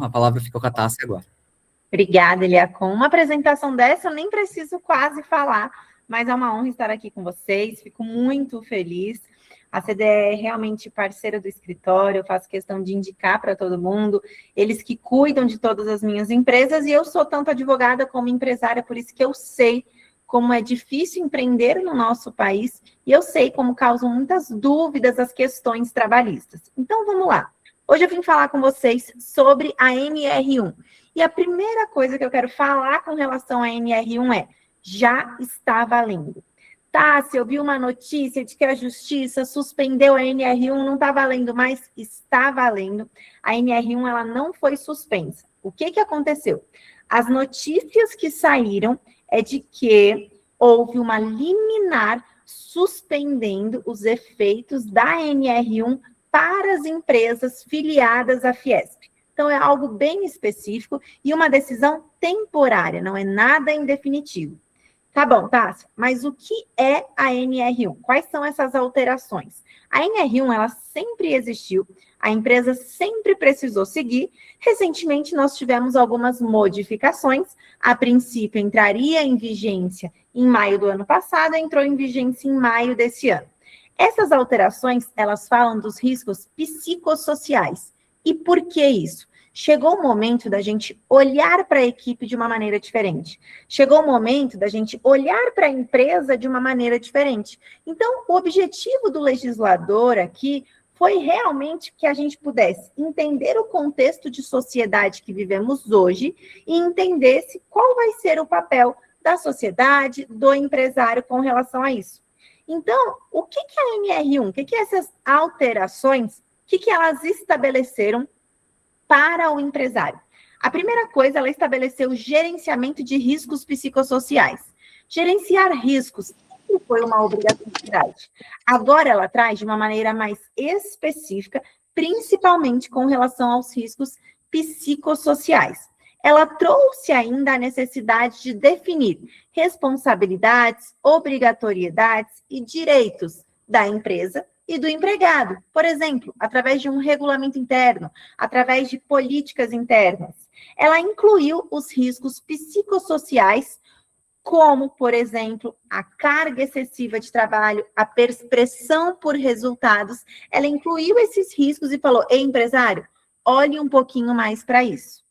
A palavra ficou com a Tássia agora. Obrigada, Elia. Com uma apresentação dessa, eu nem preciso quase falar, mas é uma honra estar aqui com vocês, fico muito feliz. A CDE é realmente parceira do escritório, eu faço questão de indicar para todo mundo, eles que cuidam de todas as minhas empresas, e eu sou tanto advogada como empresária, por isso que eu sei como é difícil empreender no nosso país, e eu sei como causam muitas dúvidas as questões trabalhistas. Então, vamos lá. Hoje eu vim falar com vocês sobre a NR1. E a primeira coisa que eu quero falar com relação à NR1 é, já está valendo. Tássia, eu vi uma notícia de que a Justiça suspendeu a NR1, não está valendo mais? Está valendo. A NR1, ela não foi suspensa. O que aconteceu? As notícias que saíram é de que houve uma liminar suspendendo os efeitos da NR1 para as empresas filiadas à Fiesp. Então, é algo bem específico e uma decisão temporária, não é nada em definitivo. Tá bom, Tássia, mas o que é a NR1? Quais são essas alterações? A NR1, ela sempre existiu, a empresa sempre precisou seguir. Recentemente, nós tivemos algumas modificações. A princípio, entraria em vigência em maio do ano passado, entrou em vigência em maio desse ano. Essas alterações, elas falam dos riscos psicossociais. E por que isso? Chegou o momento da gente olhar para a equipe de uma maneira diferente. Chegou o momento da gente olhar para a empresa de uma maneira diferente. Então, o objetivo do legislador aqui foi realmente que a gente pudesse entender o contexto de sociedade que vivemos hoje e entendesse qual vai ser o papel da sociedade, do empresário com relação a isso. Então, o que é a NR1? O que essas alterações, o que elas estabeleceram para o empresário? A primeira coisa, ela estabeleceu o gerenciamento de riscos psicossociais. Gerenciar riscos sempre foi uma obrigatoriedade. Agora ela traz de uma maneira mais específica, principalmente com relação aos riscos psicossociais. Ela trouxe ainda a necessidade de definir responsabilidades, obrigatoriedades e direitos da empresa e do empregado, por exemplo, através de um regulamento interno, através de políticas internas. Ela incluiu os riscos psicossociais, como, por exemplo, a carga excessiva de trabalho, a pressão por resultados. Ela incluiu esses riscos e falou, ei, empresário, olhe um pouquinho mais para isso.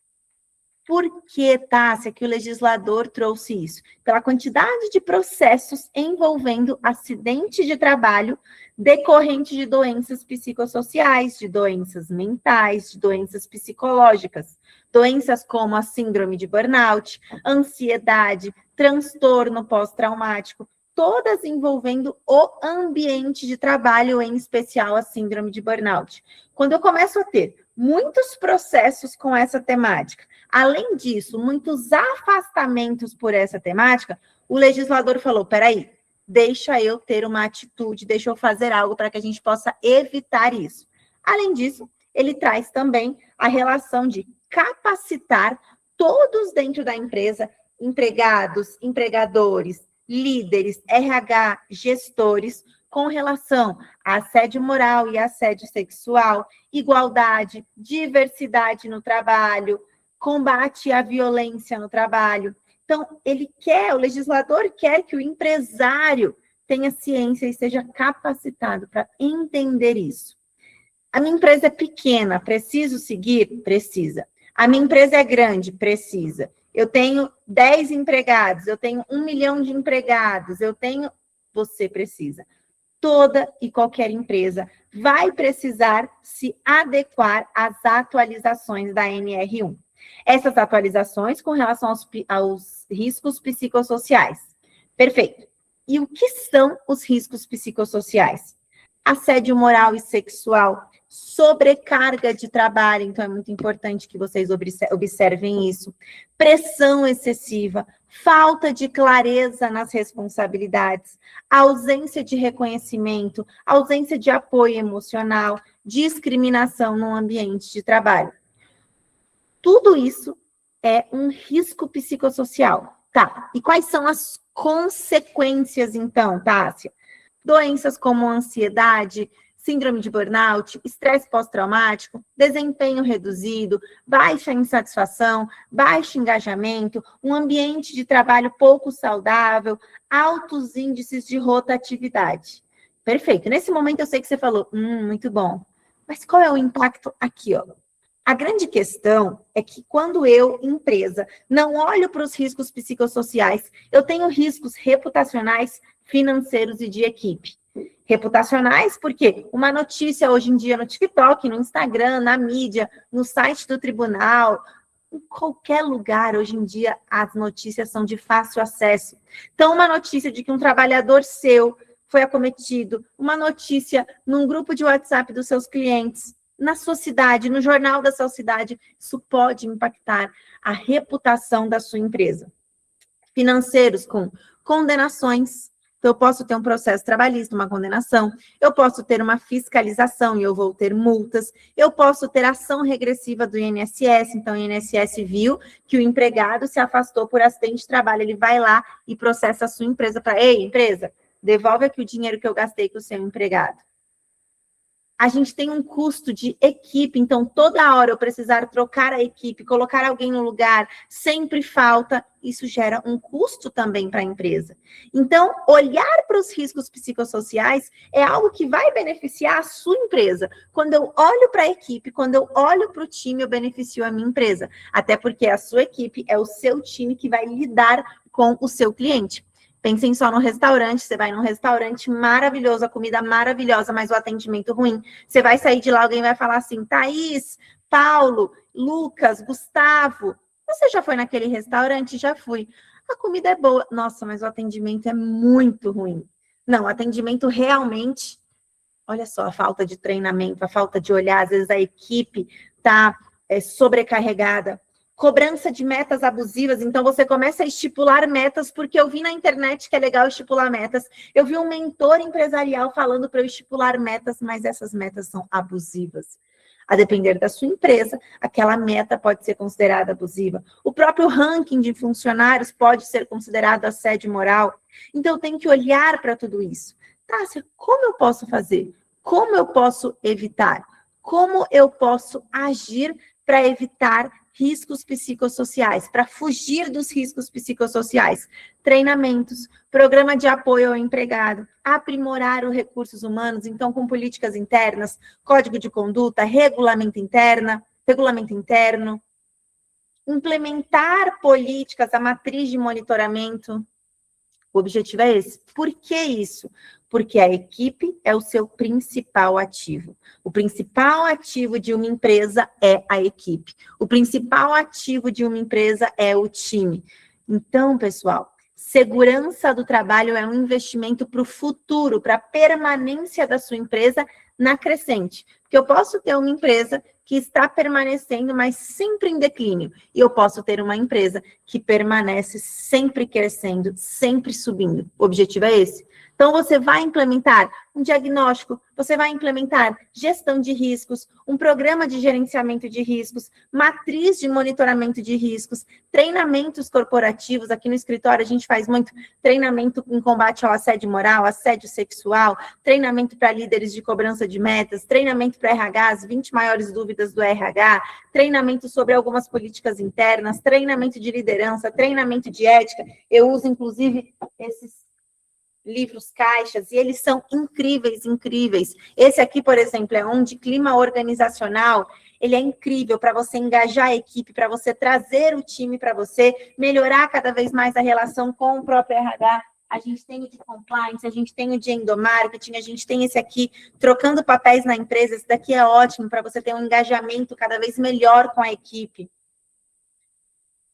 Por que, Tássia, que o legislador trouxe isso? Pela quantidade de processos envolvendo acidente de trabalho decorrente de doenças psicossociais, de doenças mentais, de doenças psicológicas. Doenças como a síndrome de burnout, ansiedade, transtorno pós-traumático, todas envolvendo o ambiente de trabalho, em especial a síndrome de burnout. Quando eu começo a ter muitos processos com essa temática, além disso, muitos afastamentos por essa temática, o legislador falou, peraí, deixa eu ter uma atitude, deixa eu fazer algo para que a gente possa evitar isso. Além disso, ele traz também a relação de capacitar todos dentro da empresa, empregados, empregadores, líderes, RH, gestores, com relação a assédio moral e assédio sexual, igualdade, diversidade no trabalho, combate à violência no trabalho. Então, o legislador quer que o empresário tenha ciência e seja capacitado para entender isso. A minha empresa é pequena, preciso seguir? Precisa. A minha empresa é grande? Precisa. Eu tenho 10 empregados, eu tenho 1 milhão de empregados, você precisa. Toda e qualquer empresa vai precisar se adequar às atualizações da NR1. Essas atualizações com relação aos riscos psicossociais. Perfeito. E o que são os riscos psicossociais? Assédio moral e sexual, sobrecarga de trabalho, então é muito importante que vocês observem isso. Pressão excessiva, falta de clareza nas responsabilidades, ausência de reconhecimento, ausência de apoio emocional, discriminação no ambiente de trabalho. Tudo isso é um risco psicossocial. Tá, e quais são as consequências, então, Tássia? Doenças como ansiedade, síndrome de burnout, estresse pós-traumático, desempenho reduzido, baixa insatisfação, baixo engajamento, um ambiente de trabalho pouco saudável, altos índices de rotatividade. Perfeito. Nesse momento eu sei que você falou, muito bom. Mas qual é o impacto aqui, ó? A grande questão é que quando eu, empresa, não olho para os riscos psicossociais, eu tenho riscos reputacionais, financeiros e de equipe. Reputacionais, porque uma notícia hoje em dia no TikTok, no Instagram, na mídia, no site do tribunal, em qualquer lugar, hoje em dia, as notícias são de fácil acesso. Então, uma notícia de que um trabalhador seu foi acometido, uma notícia num grupo de WhatsApp dos seus clientes, na sua cidade, no jornal da sua cidade, isso pode impactar a reputação da sua empresa. Financeiros com condenações. Então, eu posso ter um processo trabalhista, uma condenação. Eu posso ter uma fiscalização e eu vou ter multas. Eu posso ter ação regressiva do INSS. Então, o INSS viu que o empregado se afastou por acidente de trabalho. Ele vai lá e processa a sua empresa para, ei, empresa, devolve aqui o dinheiro que eu gastei com o seu empregado. A gente tem um custo de equipe, então toda hora eu precisar trocar a equipe, colocar alguém no lugar, sempre falta, isso gera um custo também para a empresa. Então, olhar para os riscos psicossociais é algo que vai beneficiar a sua empresa. Quando eu olho para a equipe, quando eu olho para o time, eu beneficio a minha empresa. Até porque a sua equipe é o seu time que vai lidar com o seu cliente. Pensem só no restaurante, você vai num restaurante maravilhoso, a comida maravilhosa, mas o atendimento ruim. Você vai sair de lá, alguém vai falar assim, Thaís, Paulo, Lucas, Gustavo, você já foi naquele restaurante? Já fui. A comida é boa. Nossa, mas o atendimento é muito ruim. Não, o atendimento realmente, olha só, a falta de treinamento, a falta de olhar, às vezes a equipe está sobrecarregada. Cobrança de metas abusivas, então você começa a estipular metas, porque eu vi na internet que é legal estipular metas, eu vi um mentor empresarial falando para eu estipular metas, mas essas metas são abusivas. A depender da sua empresa, aquela meta pode ser considerada abusiva. O próprio ranking de funcionários pode ser considerado assédio moral. Então, eu tenho que olhar para tudo isso. Tássia, como eu posso fazer? Como eu posso evitar? Como eu posso agir para evitar riscos psicossociais, para fugir dos riscos psicossociais? Treinamentos, programa de apoio ao empregado, aprimorar os recursos humanos, então com políticas internas, código de conduta, regulamento interno, implementar políticas, a matriz de monitoramento. O objetivo é esse. Por que isso? Porque a equipe é o seu principal ativo. O principal ativo de uma empresa é a equipe. O principal ativo de uma empresa é o time. Então, pessoal, segurança do trabalho é um investimento para o futuro, para a permanência da sua empresa na crescente. Porque eu posso ter uma empresa que está permanecendo, mas sempre em declínio. E eu posso ter uma empresa que permanece sempre crescendo, sempre subindo. O objetivo é esse. Então, você vai implementar um diagnóstico, você vai implementar gestão de riscos, um programa de gerenciamento de riscos, matriz de monitoramento de riscos, treinamentos corporativos. Aqui no escritório, a gente faz muito treinamento em combate ao assédio moral, assédio sexual, treinamento para líderes de cobrança de metas, treinamento para RH, as 20 maiores dúvidas do RH, treinamento sobre algumas políticas internas, treinamento de liderança, treinamento de ética. Eu uso, inclusive, esses livros caixas, e eles são incríveis, incríveis. Esse aqui, por exemplo, é um de clima organizacional. Ele é incrível para você engajar a equipe, para você trazer o time para você, melhorar cada vez mais a relação com o próprio RH. A gente tem o de compliance, a gente tem o de endomarketing, a gente tem esse aqui, trocando papéis na empresa. Esse daqui é ótimo para você ter um engajamento cada vez melhor com a equipe.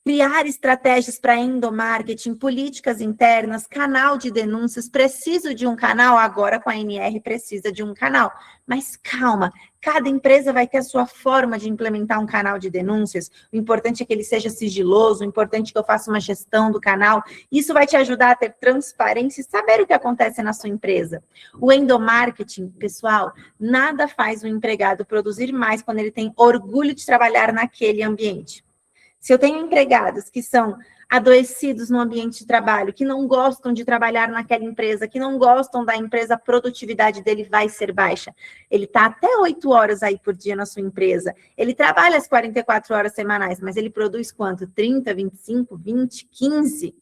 Criar estratégias para endomarketing, políticas internas, canal de denúncias. Preciso de um canal? Agora com a NR precisa de um canal. Mas calma, cada empresa vai ter a sua forma de implementar um canal de denúncias. O importante é que ele seja sigiloso, o importante é que eu faça uma gestão do canal. Isso vai te ajudar a ter transparência e saber o que acontece na sua empresa. O endomarketing, pessoal, nada faz o empregado produzir mais quando ele tem orgulho de trabalhar naquele ambiente. Se eu tenho empregados que são adoecidos no ambiente de trabalho, que não gostam de trabalhar naquela empresa, que não gostam da empresa, a produtividade dele vai ser baixa. Ele está até 8 horas aí por dia na sua empresa. Ele trabalha as 44 horas semanais, mas ele produz quanto? 30, 25, 20, 15?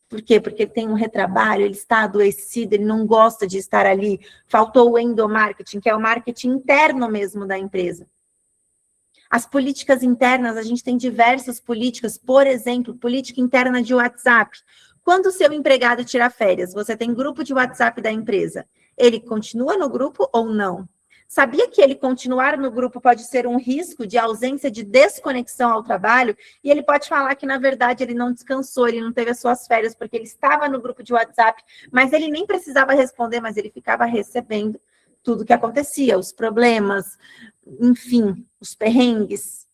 Por quê? Porque ele tem um retrabalho, ele está adoecido, ele não gosta de estar ali. Faltou o endomarketing, que é o marketing interno mesmo da empresa. As políticas internas, a gente tem diversas políticas, por exemplo, política interna de WhatsApp. Quando o seu empregado tira férias, você tem grupo de WhatsApp da empresa, ele continua no grupo ou não? Sabia que ele continuar no grupo pode ser um risco de ausência de desconexão ao trabalho? E ele pode falar que, na verdade, ele não descansou, ele não teve as suas férias, porque ele estava no grupo de WhatsApp, mas ele nem precisava responder, mas ele ficava recebendo tudo que acontecia, os problemas, enfim, os perrengues.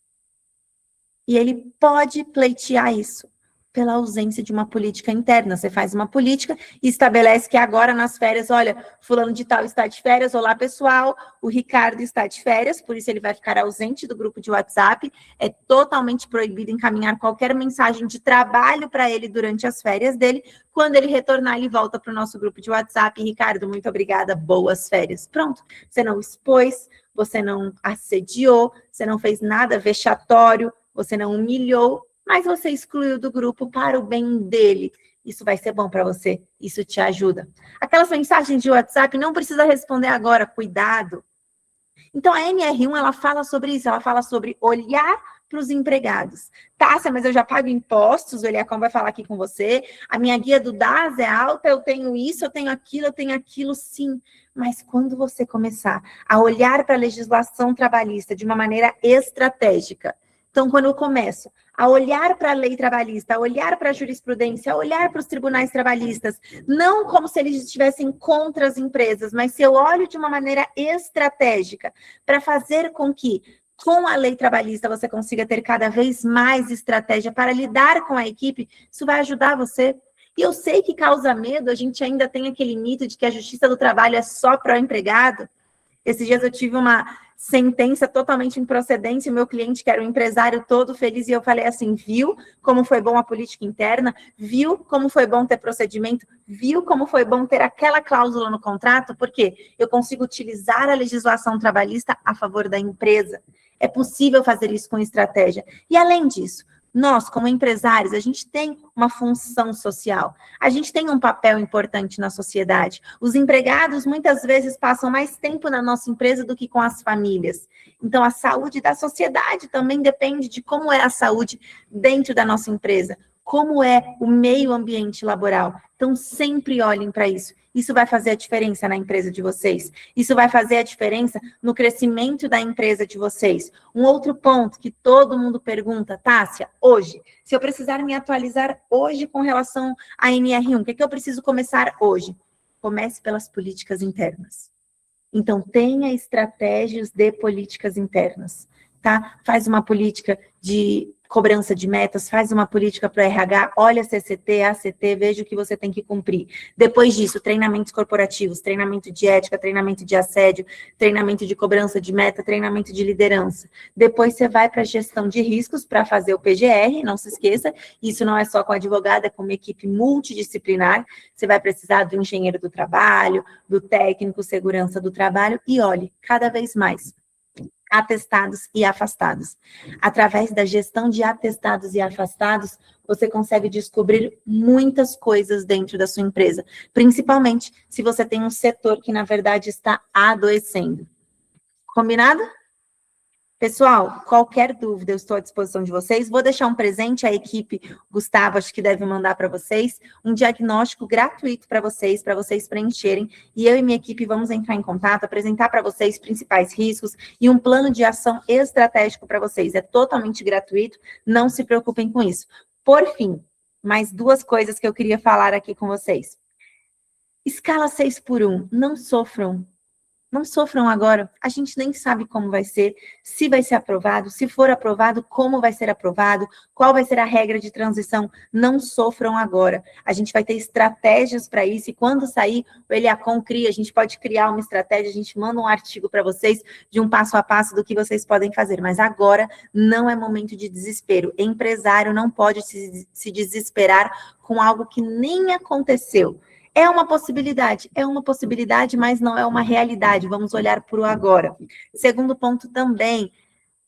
E ele pode pleitear isso pela ausência de uma política interna. Você faz uma política e estabelece que agora nas férias, olha, fulano de tal está de férias, olá pessoal, o Ricardo está de férias, por isso ele vai ficar ausente do grupo de WhatsApp, é totalmente proibido encaminhar qualquer mensagem de trabalho para ele durante as férias dele. Quando ele retornar, ele volta para o nosso grupo de WhatsApp. Ricardo, muito obrigada, boas férias. Pronto, você não expôs, você não assediou, você não fez nada vexatório, você não humilhou, mas você excluiu do grupo para o bem dele. Isso vai ser bom para você, isso te ajuda. Aquelas mensagens de WhatsApp, não precisa responder agora, cuidado. Então, a NR1, ela fala sobre isso, ela fala sobre olhar para os empregados. Tássia, mas eu já pago impostos, o Eliacom vai falar aqui com você, a minha guia do DAS é alta, eu tenho isso, eu tenho aquilo, sim. Mas quando você começar a olhar para a legislação trabalhista de uma maneira estratégica, então, quando eu começo a olhar para a lei trabalhista, a olhar para a jurisprudência, a olhar para os tribunais trabalhistas, não como se eles estivessem contra as empresas, mas se eu olho de uma maneira estratégica para fazer com que, com a lei trabalhista, você consiga ter cada vez mais estratégia para lidar com a equipe, isso vai ajudar você. E eu sei que causa medo, a gente ainda tem aquele mito de que a justiça do trabalho é só para o empregado. Esses dias eu tive uma sentença totalmente improcedente, o meu cliente, que era um empresário todo feliz, e eu falei assim, viu como foi bom a política interna? Viu como foi bom ter procedimento? Viu como foi bom ter aquela cláusula no contrato? Porque eu consigo utilizar a legislação trabalhista a favor da empresa. É possível fazer isso com estratégia. E além disso, nós, como empresários, a gente tem uma função social, a gente tem um papel importante na sociedade. Os empregados, muitas vezes, passam mais tempo na nossa empresa do que com as famílias. Então, a saúde da sociedade também depende de como é a saúde dentro da nossa empresa, como é o meio ambiente laboral. Então, sempre olhem para isso. Isso vai fazer a diferença na empresa de vocês. Isso vai fazer a diferença no crescimento da empresa de vocês. Um outro ponto que todo mundo pergunta, Tássia, hoje, se eu precisar me atualizar hoje com relação à NR1, o que eu preciso começar hoje? Comece pelas políticas internas. Então, tenha estratégias de políticas internas, tá? Faz uma política de cobrança de metas, faz uma política para o RH, olha CCT, ACT, veja o que você tem que cumprir. Depois disso, treinamentos corporativos, treinamento de ética, treinamento de assédio, treinamento de cobrança de meta, treinamento de liderança. Depois você vai para a gestão de riscos para fazer o PGR, não se esqueça, isso não é só com advogado, é com uma equipe multidisciplinar, você vai precisar do engenheiro do trabalho, do técnico segurança do trabalho, e olhe, cada vez mais, atestados e afastados. Através da gestão de atestados e afastados, você consegue descobrir muitas coisas dentro da sua empresa, principalmente se você tem um setor que, na verdade, está adoecendo. Combinado? Pessoal, qualquer dúvida, eu estou à disposição de vocês. Vou deixar um presente, a equipe, Gustavo, acho que deve mandar para vocês, um diagnóstico gratuito para vocês preencherem, e eu e minha equipe vamos entrar em contato, apresentar para vocês principais riscos e um plano de ação estratégico para vocês. É totalmente gratuito, não se preocupem com isso. Por fim, mais 2 coisas que eu queria falar aqui com vocês. Escala 6x1, não sofram Não sofram agora, a gente nem sabe como vai ser, se vai ser aprovado, se for aprovado, como vai ser aprovado, qual vai ser a regra de transição. Não sofram agora. A gente vai ter estratégias para isso, e quando sair, o Eliacom cria, a gente pode criar uma estratégia, a gente manda um artigo para vocês de um passo a passo do que vocês podem fazer, mas agora não é momento de desespero. Empresário não pode se desesperar com algo que nem aconteceu. É uma possibilidade, mas não é uma realidade. Vamos olhar para o agora. Segundo ponto também,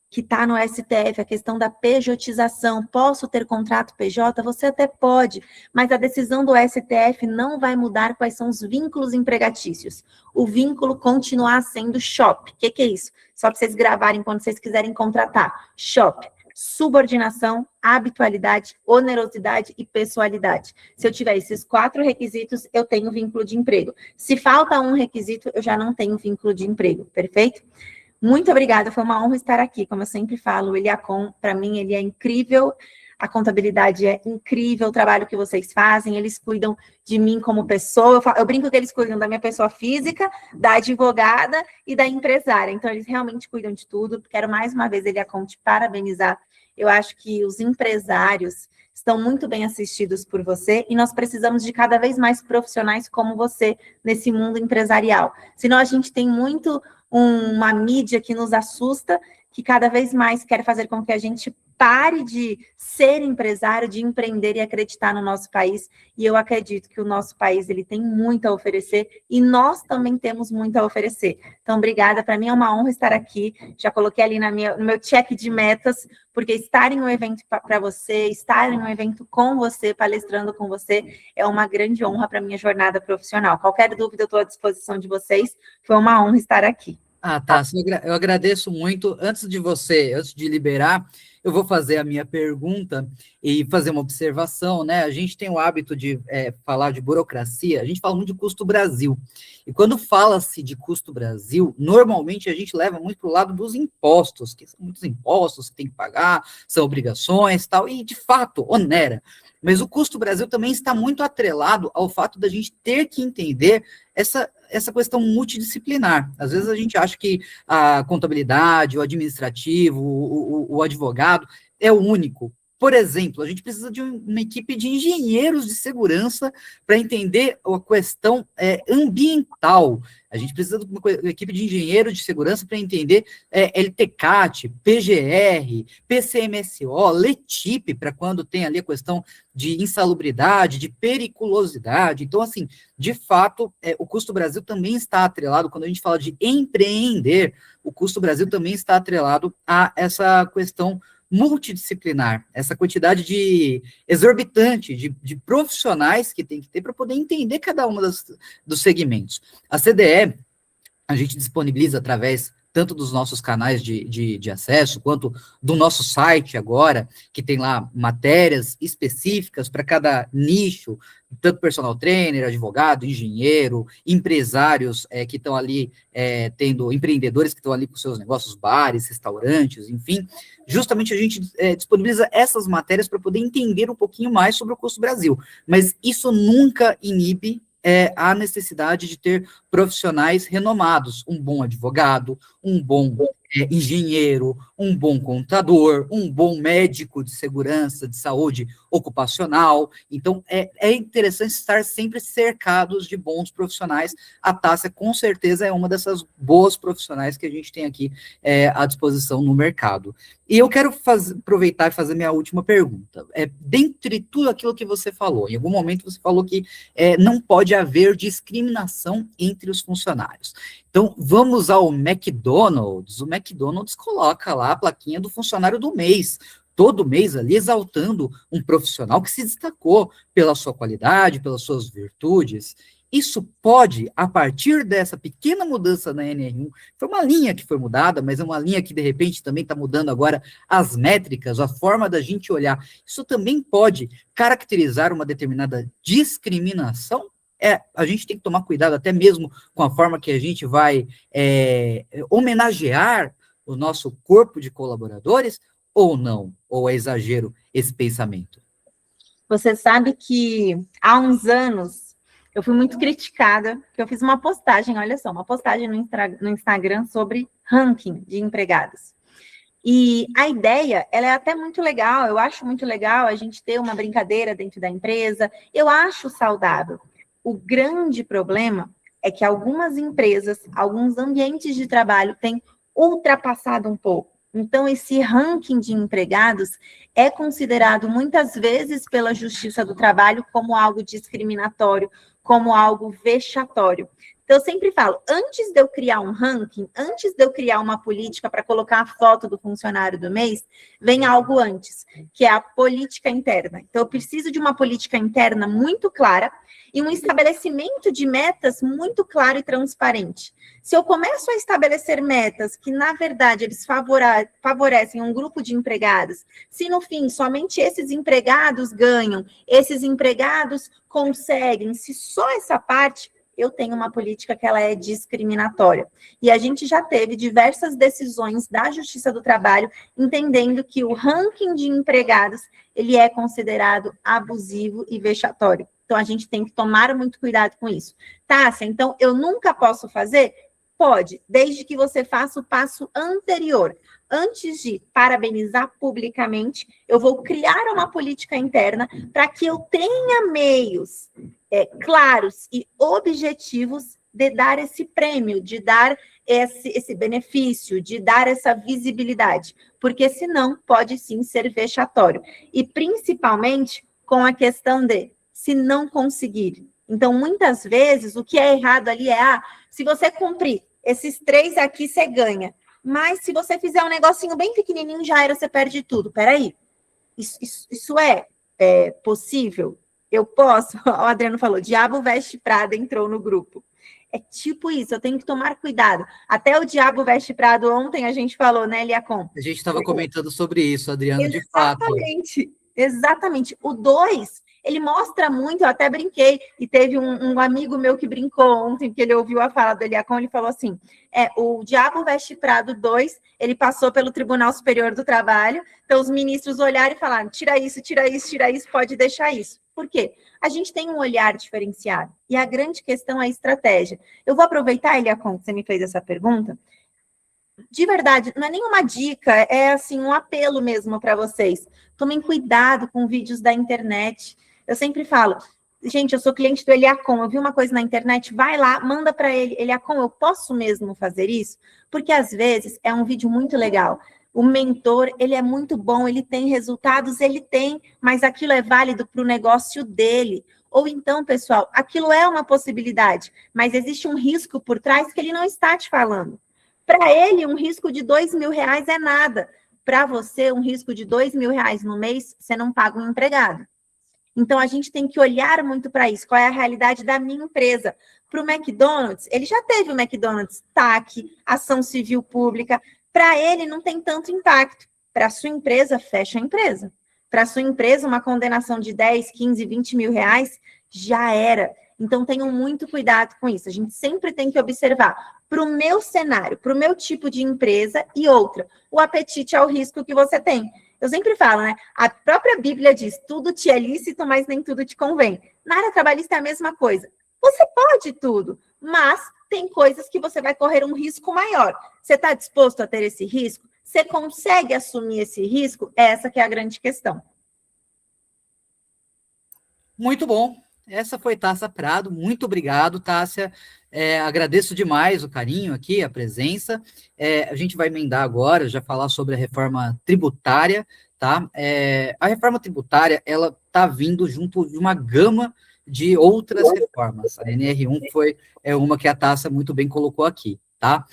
que está no STF, a questão da pejotização. Posso ter contrato PJ? Você até pode, mas a decisão do STF não vai mudar quais são os vínculos empregatícios. O vínculo continuar sendo SHOP. O que é isso? Só para vocês gravarem quando vocês quiserem contratar. SHOP. Subordinação, habitualidade, onerosidade e pessoalidade. Se eu tiver esses 4 requisitos, eu tenho vínculo de emprego. Se falta um requisito, eu já não tenho vínculo de emprego, perfeito? Muito obrigada, foi uma honra estar aqui. Como eu sempre falo, o Eliacom, para mim, ele é incrível. A contabilidade é incrível, o trabalho que vocês fazem, eles cuidam de mim como pessoa. Eu brinco que eles cuidam da minha pessoa física, da advogada e da empresária. Então, eles realmente cuidam de tudo. Quero mais uma vez, Eliacom, te parabenizar. Eu acho que os empresários estão muito bem assistidos por você e nós precisamos de cada vez mais profissionais como você nesse mundo empresarial. Senão, a gente tem muito uma mídia que nos assusta, que cada vez mais quer fazer com que a gente pare de ser empresário, de empreender e acreditar no nosso país. E eu acredito que o nosso país ele tem muito a oferecer e nós também temos muito a oferecer. Então, obrigada. Para mim é uma honra estar aqui. Já coloquei ali no meu check de metas, porque estar em um evento para você, estar em um evento com você, palestrando com você, é uma grande honra para a minha jornada profissional. Qualquer dúvida, eu estou à disposição de vocês. Foi uma honra estar aqui. Ah, tá. Eu agradeço muito. Antes de liberar, eu vou fazer a minha pergunta e fazer uma observação, né? A gente tem o hábito de falar de burocracia, a gente fala muito de custo Brasil. E quando fala-se de custo Brasil, normalmente a gente leva muito para o lado dos impostos, que são muitos impostos que tem que pagar, são obrigações e tal, e de fato, onera. Mas o custo Brasil também está muito atrelado ao fato da gente ter que entender essa questão multidisciplinar. Às vezes a gente acha que a contabilidade, o administrativo, o advogado é o único. Por exemplo, a gente precisa de uma equipe de engenheiros de segurança para entender a questão ambiental. A gente precisa de uma equipe de engenheiros de segurança para entender LTCAT, PGR, PCMSO, LETIP, para quando tem ali a questão de insalubridade, de periculosidade. Então, assim, de fato, o custo Brasil também está atrelado, quando a gente fala de empreender, o custo Brasil também está atrelado a essa questão multidisciplinar, essa quantidade exorbitante de profissionais que tem que ter para poder entender cada um dos segmentos. A CDE, a gente disponibiliza através tanto dos nossos canais de acesso, quanto do nosso site agora, que tem lá matérias específicas para cada nicho, tanto personal trainer, advogado, engenheiro, empresários que estão ali, empreendedores que estão ali com seus negócios, bares, restaurantes, enfim. Justamente a gente disponibiliza essas matérias para poder entender um pouquinho mais sobre o custo Brasil. Mas isso nunca inibe a necessidade de ter profissionais renomados, um bom advogado, um bom engenheiro, um bom contador, um bom médico de segurança, de saúde ocupacional. Então, é interessante estar sempre cercados de bons profissionais. A Tássia, com certeza, é uma dessas boas profissionais que a gente tem aqui à disposição no mercado. E eu quero aproveitar e fazer minha última pergunta. Dentre tudo aquilo que você falou, em algum momento você falou que não pode haver discriminação entre os funcionários. Então, vamos ao McDonald's. O McDonald's coloca lá a plaquinha do funcionário do mês, todo mês ali exaltando um profissional que se destacou pela sua qualidade, pelas suas virtudes. Isso pode, a partir dessa pequena mudança na NR1, foi uma linha que foi mudada, mas é uma linha que, de repente, também está mudando agora as métricas, a forma da gente olhar. Isso também pode caracterizar uma determinada discriminação? A gente tem que tomar cuidado até mesmo com a forma que a gente vai homenagear o nosso corpo de colaboradores, ou não? Ou é exagero esse pensamento? Você sabe que há uns anos Eu fui muito criticada, porque eu fiz uma postagem, olha só, uma postagem no Instagram sobre ranking de empregados. E a ideia, ela é até muito legal, eu acho muito legal a gente ter uma brincadeira dentro da empresa, eu acho saudável. O grande problema é que algumas empresas, alguns ambientes de trabalho têm ultrapassado um pouco. Então, esse ranking de empregados é considerado muitas vezes pela Justiça do Trabalho como algo discriminatório, como algo vexatório. Então, eu sempre falo, antes de eu criar um ranking, antes de eu criar uma política para colocar a foto do funcionário do mês, vem algo antes, que é a política interna. Então, eu preciso de uma política interna muito clara e um estabelecimento de metas muito claro e transparente. Se eu começo a estabelecer metas que, na verdade, eles favorecem um grupo de empregados, se no fim somente esses empregados ganham, esses empregados conseguem, se só essa parte, eu tenho uma política que ela é discriminatória. E a gente já teve diversas decisões da Justiça do Trabalho entendendo que o ranking de empregados, ele é considerado abusivo e vexatório. Então, a gente tem que tomar muito cuidado com isso. Tássia, então, eu nunca posso fazer? Pode, desde que você faça o passo anterior. Antes de parabenizar publicamente, eu vou criar uma política interna para que eu tenha meios claros e objetivos de dar esse prêmio, de dar esse benefício, de dar essa visibilidade, porque senão pode sim ser vexatório. E principalmente com a questão de se não conseguir. Então, muitas vezes, o que é errado ali é, se você cumprir esses 3 aqui, você ganha. Mas se você fizer um negocinho bem pequenininho, já era, você perde tudo. Peraí, isso é possível? Eu posso? O Adriano falou, Diabo Veste Prada entrou no grupo. É tipo isso, eu tenho que tomar cuidado. Até o Diabo Veste Prada ontem a gente falou, né, Liacom? A gente estava comentando sobre isso, Adriano, de fato. Exatamente. O 2, ele mostra muito, eu até brinquei, e teve um amigo meu que brincou ontem, que ele ouviu a fala do Eliacom, ele falou assim, o Diabo Veste Prado 2, ele passou pelo Tribunal Superior do Trabalho, então os ministros olharam e falaram, tira isso, pode deixar isso. Por quê? A gente tem um olhar diferenciado, e a grande questão é a estratégia. Eu vou aproveitar, Eliacom, que você me fez essa pergunta, de verdade, não é nenhuma dica, é assim um apelo mesmo para vocês. Tomem cuidado com vídeos da internet. Eu sempre falo, gente, eu sou cliente do Eliacom, eu vi uma coisa na internet, vai lá, manda para ele, Eliacom, eu posso mesmo fazer isso? Porque às vezes é um vídeo muito legal. O mentor, ele é muito bom, ele tem resultados, ele tem, mas aquilo é válido para o negócio dele. Ou então, pessoal, aquilo é uma possibilidade, mas existe um risco por trás que ele não está te falando. Para ele, um risco de R$2.000 é nada. Para você, um risco de R$2.000 no mês, você não paga um empregado. Então, a gente tem que olhar muito para isso. Qual é a realidade da minha empresa? Para o McDonald's, ele já teve o McDonald's TAC, ação civil pública. Para ele, não tem tanto impacto. Para a sua empresa, fecha a empresa. Para a sua empresa, uma condenação de 10, 15, 20 mil reais já era. Então, tenham muito cuidado com isso. A gente sempre tem que observar para o meu cenário, para o meu tipo de empresa e outra, o apetite ao risco que você tem. Eu sempre falo, né? A própria Bíblia diz, tudo te é lícito, mas nem tudo te convém. Na área trabalhista é a mesma coisa. Você pode tudo, mas tem coisas que você vai correr um risco maior. Você está disposto a ter esse risco? Você consegue assumir esse risco? Essa que é a grande questão. Muito bom. Essa foi Tássia Prado. Muito obrigado, Tássia. Agradeço demais o carinho aqui, a presença. A gente vai emendar agora, já falar sobre a reforma tributária, tá? A reforma tributária, ela está vindo junto de uma gama de outras reformas. A NR1 foi uma que a Tássia muito bem colocou aqui, tá?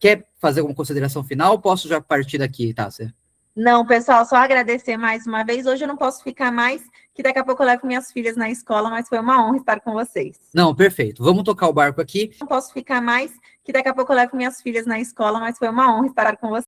Quer fazer alguma consideração final ou posso já partir daqui, Tássia? Não, pessoal, só agradecer mais uma vez. Hoje eu não posso ficar mais, que daqui a pouco eu levo minhas filhas na escola, mas foi uma honra estar com vocês. Não, perfeito. Vamos tocar o barco aqui. Não posso ficar mais, que daqui a pouco eu levo minhas filhas na escola, mas foi uma honra estar com vocês.